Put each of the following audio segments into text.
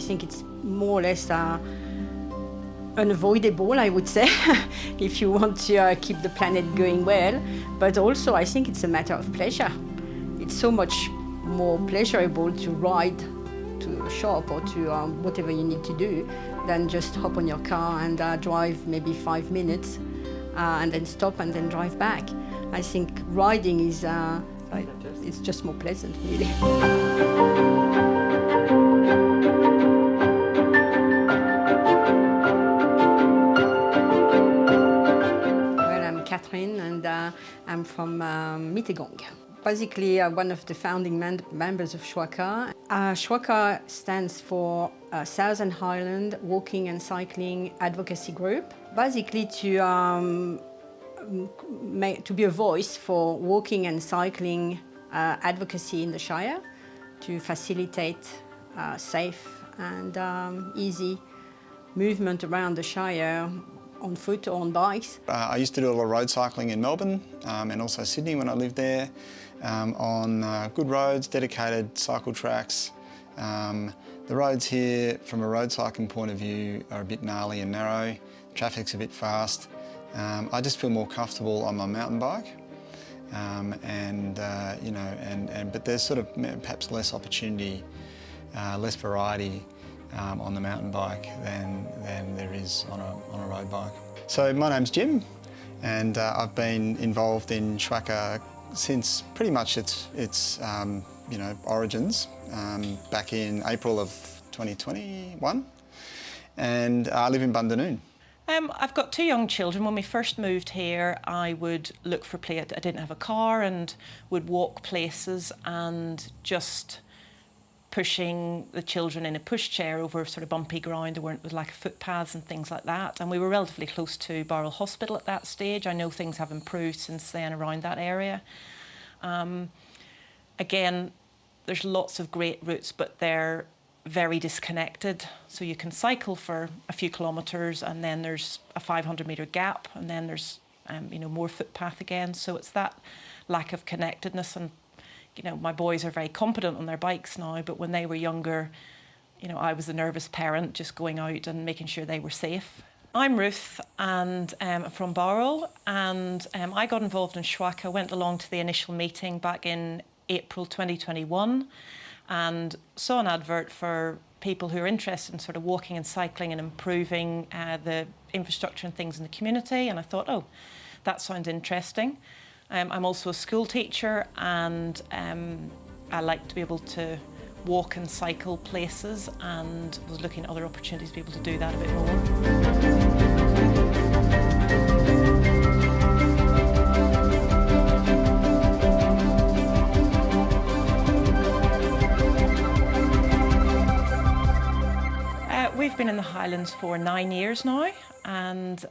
think it's more or less unavoidable, I would say, if you want to keep the planet going well. But also, I think it's a matter of pleasure. It's so much more pleasurable to ride to a shop or to whatever you need to do than just hop on your car and drive maybe 5 minutes and then stop and then drive back. I think riding is it's just more pleasant, really. Well, I'm Catherine and I'm from Mittegong. Basically, one of the founding members of SHWACA. SHWACA stands for Southern Highland Walking and Cycling Advocacy Group. Basically, to be a voice for walking and cycling advocacy in the Shire, to facilitate safe and easy movement around the Shire on foot or on bikes. I used to do a lot of road cycling in Melbourne and also Sydney when I lived there, on good roads, dedicated cycle tracks. The roads here, from a road cycling point of view, are a bit gnarly and narrow. Traffic's a bit fast. I just feel more comfortable on my mountain bike, but there's sort of perhaps less opportunity, less variety on the mountain bike than there is on a road bike. So my name's Jim, and I've been involved in SHWACA since pretty much its origins, back in April of 2021, and I live in Bundanoon. I've got 2 young children. When we first moved here, I would look for places. I didn't have a car and would walk places and just pushing the children in a pushchair over sort of bumpy ground. There weren't like footpaths and things like that. And we were relatively close to Barrel Hospital at that stage. I know things have improved since then around that area. Again, there's lots of great routes, but they're very disconnected. So you can cycle for a few kilometres and then there's a 500-metre gap and then there's more footpath again. So it's that lack of connectedness. And my boys are very competent on their bikes now, but when they were younger, I was the nervous parent just going out and making sure they were safe. I'm Ruth and I'm from Barrel, and I got involved in SHWACA, went along to the initial meeting back in April 2021 and saw an advert for people who are interested in sort of walking and cycling and improving the infrastructure and things in the community, and I thought, oh, that sounds interesting. I'm also a school teacher and I like to be able to walk and cycle places, and was looking at other opportunities to be able to do that a bit more. We've been in the Highlands for 9 years now, and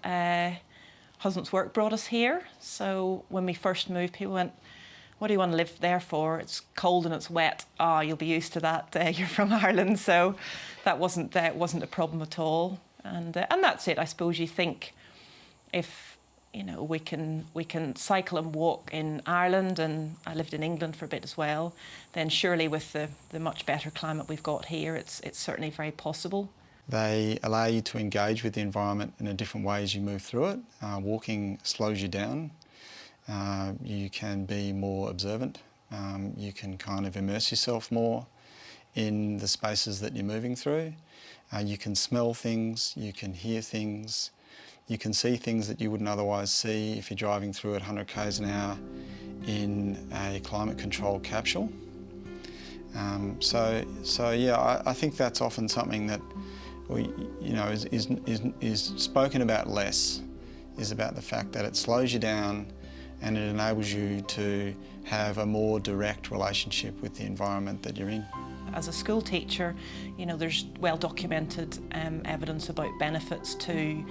husband's work brought us here. So when we first moved, people went, "What do you want to live there for? It's cold and it's wet." "Ah, you'll be used to that. You're from Ireland." So that wasn't a problem at all. And that's it. I suppose you think if we can cycle and walk in Ireland, and I lived in England for a bit as well, then surely with the much better climate we've got here, it's certainly very possible. They allow you to engage with the environment in a different way as you move through it. Walking slows you down. You can be more observant. You can kind of immerse yourself more in the spaces that you're moving through. You can smell things, you can hear things, you can see things that you wouldn't otherwise see if you're driving through at 100 k's an hour in a climate-controlled capsule. I think that's often something that is spoken about less, is about the fact that it slows you down and it enables you to have a more direct relationship with the environment that you're in. As a school teacher, there's well-documented evidence about benefits to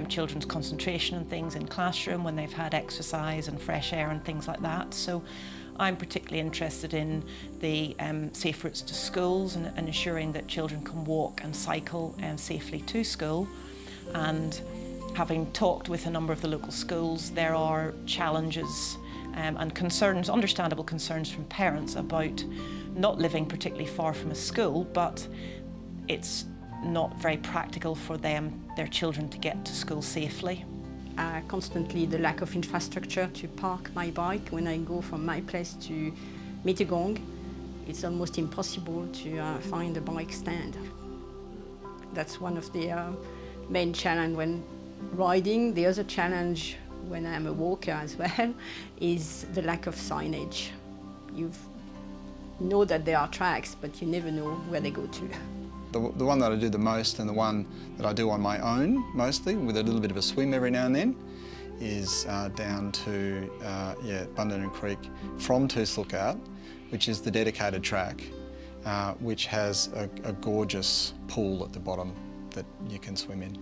children's concentration and things in classroom when they've had exercise and fresh air and things like that. So I'm particularly interested in the safe routes to schools and ensuring that children can walk and cycle safely to school. And having talked with a number of the local schools, there are challenges and concerns, understandable concerns from parents about not living particularly far from a school, but it's not very practical for their children to get to school safely. Constantly the lack of infrastructure to park my bike when I go from my place to Mittagong. It's almost impossible to find a bike stand. That's one of the main challenges when riding. The other challenge when I'm a walker as well is the lack of signage. You know that there are tracks, but you never know where they go to. The one that I do the most, and the one that I do on my own mostly, with a little bit of a swim every now and then, is down to Bundanon Creek from Toos Lookout, which is the dedicated track, which has a gorgeous pool at the bottom that you can swim in.